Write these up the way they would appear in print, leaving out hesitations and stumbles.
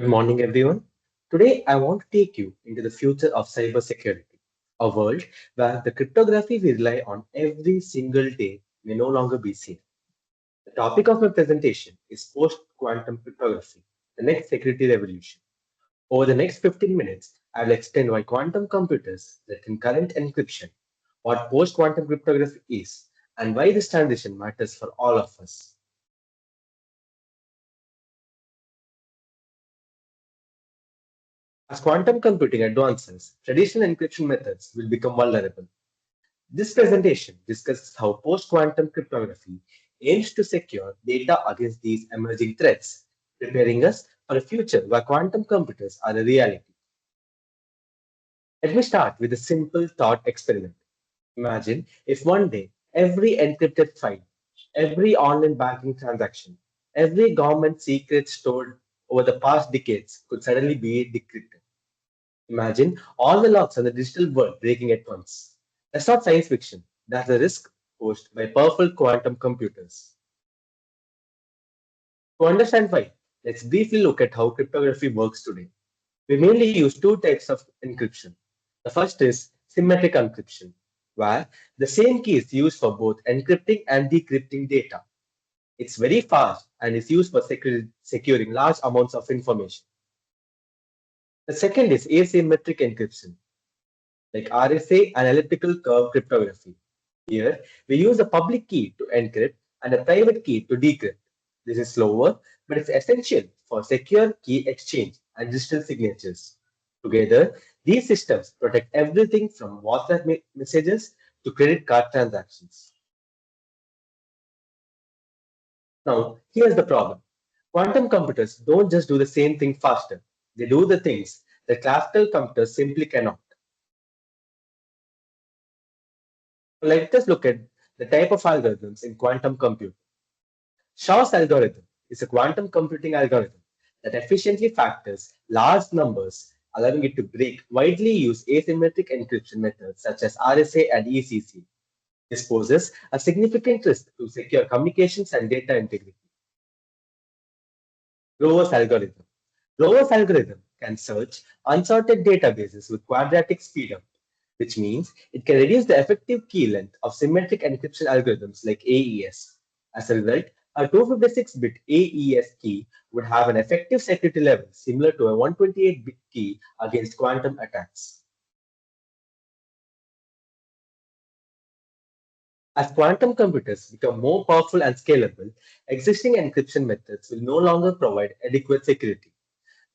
Good morning, everyone. Today, I want to take you into the future of cybersecurity, a world where the cryptography we rely on every single day may no longer be seen. The topic of my presentation is post-quantum cryptography, the next security revolution. Over the next 15 minutes, I will explain why quantum computers threaten current encryption, what post-quantum cryptography is, and why this transition matters for all of us. As quantum computing advances, traditional encryption methods will become vulnerable. This presentation discusses how post-quantum cryptography aims to secure data against these emerging threats, preparing us for a future where quantum computers are a reality. Let me start with a simple thought experiment. Imagine if one day every encrypted file, every online banking transaction, every government secret stored over the past decades could suddenly be decrypted. Imagine all the locks on the digital world breaking at once. That's not science fiction. That's a risk posed by powerful quantum computers. To understand why, let's briefly look at how cryptography works today. We mainly use two types of encryption. The first is symmetric encryption, where the same key is used for both encrypting and decrypting data. It's very fast and is used for securing large amounts of information. The second is asymmetric encryption, like RSA and elliptical curve cryptography. Here, we use a public key to encrypt and a private key to decrypt. This is slower, but it's essential for secure key exchange and digital signatures. Together, these systems protect everything from WhatsApp messages to credit card transactions. Now, here's the problem. Quantum computers don't just do the same thing faster. They do the things that classical computers simply cannot. Let us look at the type of algorithms in quantum computing. Shaw's algorithm is a quantum computing algorithm that efficiently factors large numbers, allowing it to break widely used asymmetric encryption methods such as RSA and ECC. This poses a significant risk to secure communications and data integrity. Grover's algorithm. Grover's algorithm can search unsorted databases with quadratic speedup, which means it can reduce the effective key length of symmetric encryption algorithms like AES. As a result, a 256-bit AES key would have an effective security level similar to a 128-bit key against quantum attacks. As quantum computers become more powerful and scalable, existing encryption methods will no longer provide adequate security.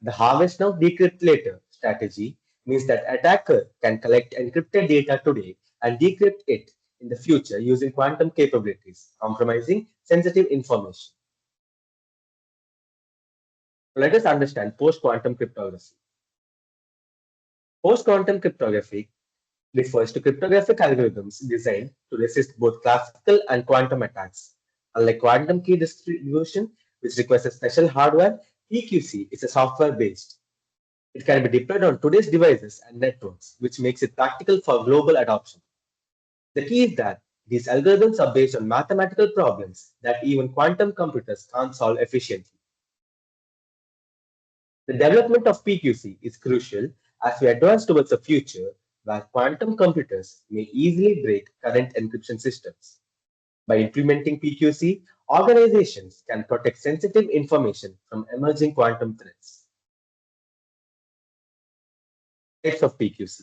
The harvest now, decrypt later strategy means that attacker can collect encrypted data today and decrypt it in the future using quantum capabilities, compromising sensitive information. Let us understand post-quantum cryptography. Post-quantum cryptography refers to cryptographic algorithms designed to resist both classical and quantum attacks. Unlike quantum key distribution, which requires a special hardware, PQC is a software-based. It can be deployed on today's devices and networks, which makes it practical for global adoption. The key is that these algorithms are based on mathematical problems that even quantum computers can't solve efficiently. The development of PQC is crucial as we advance towards a future where quantum computers may easily break current encryption systems. By implementing PQC, organizations can protect sensitive information from emerging quantum threats. Types of PQC.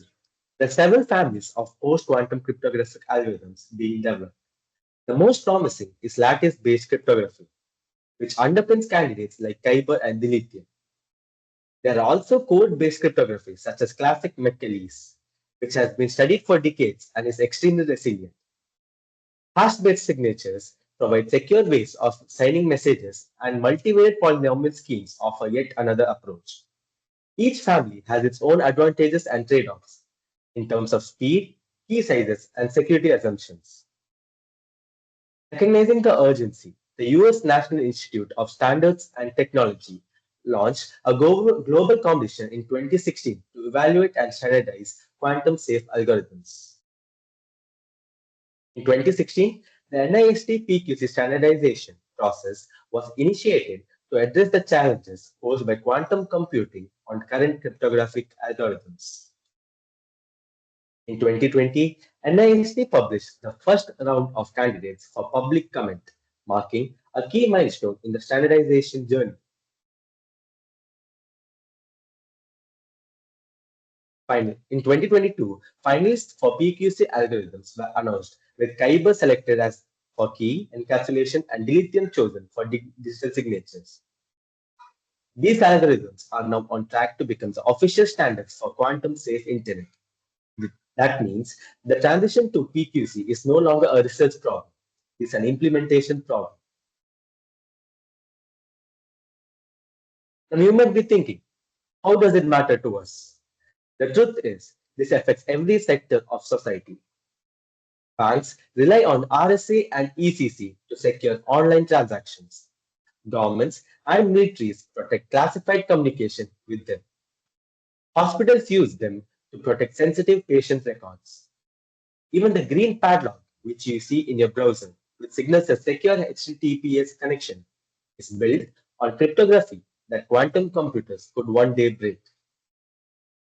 There are several families of post-quantum cryptographic algorithms being developed. The most promising is lattice-based cryptography, which underpins candidates like Kyber and Dilithium. There are also code-based cryptography, such as classic McEliece, which has been studied for decades and is extremely resilient. Hash-based signatures provide secure ways of signing messages, and multivariate polynomial schemes offer yet another approach. Each family has its own advantages and trade-offs in terms of speed, key sizes, and security assumptions. Recognizing the urgency, the US National Institute of Standards and Technology launched a global competition in 2016 to evaluate and standardize quantum safe algorithms. In 2016, the NIST PQC standardization process was initiated to address the challenges posed by quantum computing on current cryptographic algorithms. In 2020, NIST published the first round of candidates for public comment, marking a key milestone in the standardization journey. Finally, in 2022, finalists for PQC algorithms were announced, with Kyber selected as for key encapsulation and dilithium chosen for digital signatures. These algorithms are now on track to become the official standards for quantum safe internet. That means the transition to PQC is no longer a research problem, it's an implementation problem. Now you might be thinking, how does it matter to us? The truth is, this affects every sector of society. Banks rely on RSA and ECC to secure online transactions. Governments and militaries protect classified communication with them. Hospitals use them to protect sensitive patient records. Even the green padlock, which you see in your browser, which signals a secure HTTPS connection, is built on cryptography that quantum computers could one day break.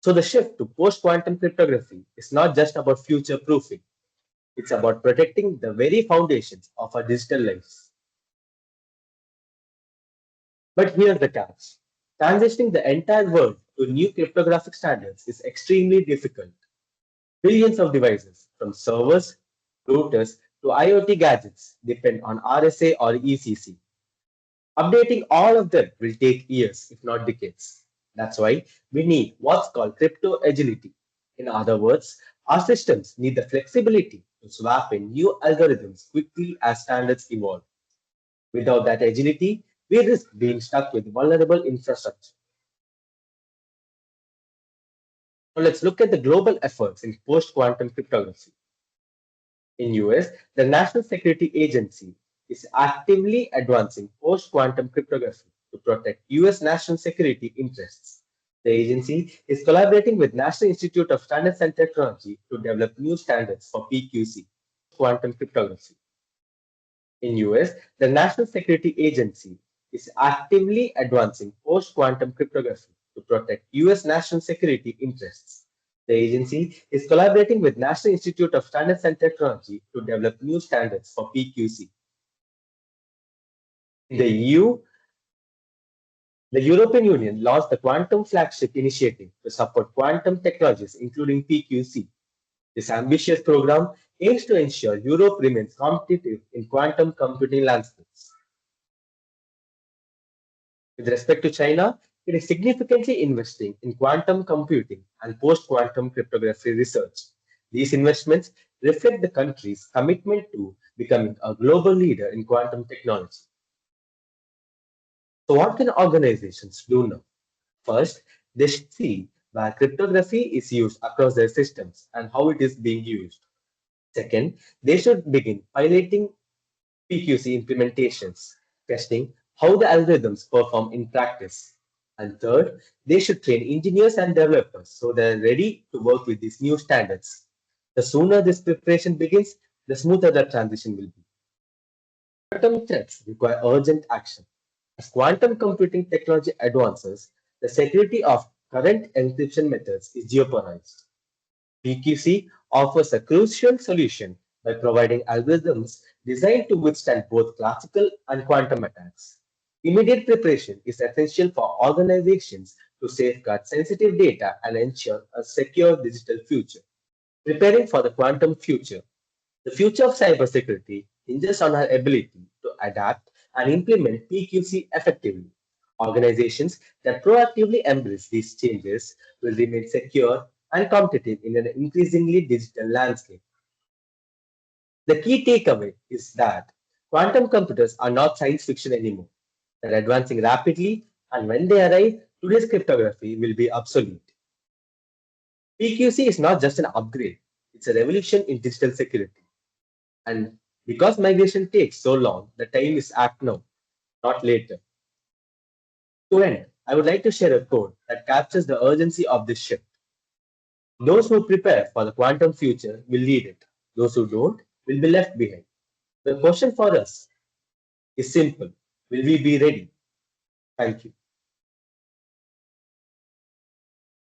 So the shift to post-quantum cryptography is not just about future proofing, it's about protecting the very foundations of our digital lives. But here's the catch. Transitioning the entire world to new cryptographic standards is extremely difficult. Billions of devices, from servers, routers, to IoT gadgets, depend on RSA or ECC. Updating all of them will take years, if not decades. That's why we need what's called crypto agility. In other words, our systems need the flexibility to swap in new algorithms quickly as standards evolve. Without that agility, we risk being stuck with vulnerable infrastructure. Now let's look at the global efforts in post-quantum cryptography. In US, the National Security Agency is actively advancing post-quantum cryptography to protect US national security interests. The agency is collaborating with National Institute of Standards and Technology to develop new standards for PQC, quantum cryptography. In US, the National Security Agency is actively advancing post-quantum cryptography to protect US national security interests. The agency is collaborating with National Institute of Standards and Technology to develop new standards for PQC. In the EU, the European Union launched the Quantum Flagship Initiative to support quantum technologies, including PQC. This ambitious program aims to ensure Europe remains competitive in quantum computing landscapes. With respect to China, it is significantly investing in quantum computing and post-quantum cryptography research. These investments reflect the country's commitment to becoming a global leader in quantum technology. So what can organizations do now? First, they should see where cryptography is used across their systems and how it is being used. Second, they should begin piloting PQC implementations, testing how the algorithms perform in practice. And third, they should train engineers and developers so they're ready to work with these new standards. The sooner this preparation begins, the smoother the transition will be. Quantum threats require urgent action. As quantum computing technology advances, the security of current encryption methods is jeopardized. PQC offers a crucial solution by providing algorithms designed to withstand both classical and quantum attacks. Immediate preparation is essential for organizations to safeguard sensitive data and ensure a secure digital future. Preparing for the quantum future. The future of cybersecurity hinges on our ability to adapt and implement PQC effectively. Organizations that proactively embrace these changes will remain secure and competitive in an increasingly digital landscape. The key takeaway is that quantum computers are not science fiction anymore. They're advancing rapidly, and when they arrive, today's cryptography will be obsolete. PQC is not just an upgrade, it's a revolution in digital security. And because migration takes so long, the time is act now, not later. To end, I would like to share a quote that captures the urgency of this shift. Those who prepare for the quantum future will lead it. Those who don't will be left behind. The question for us is simple. Will we be ready? Thank you.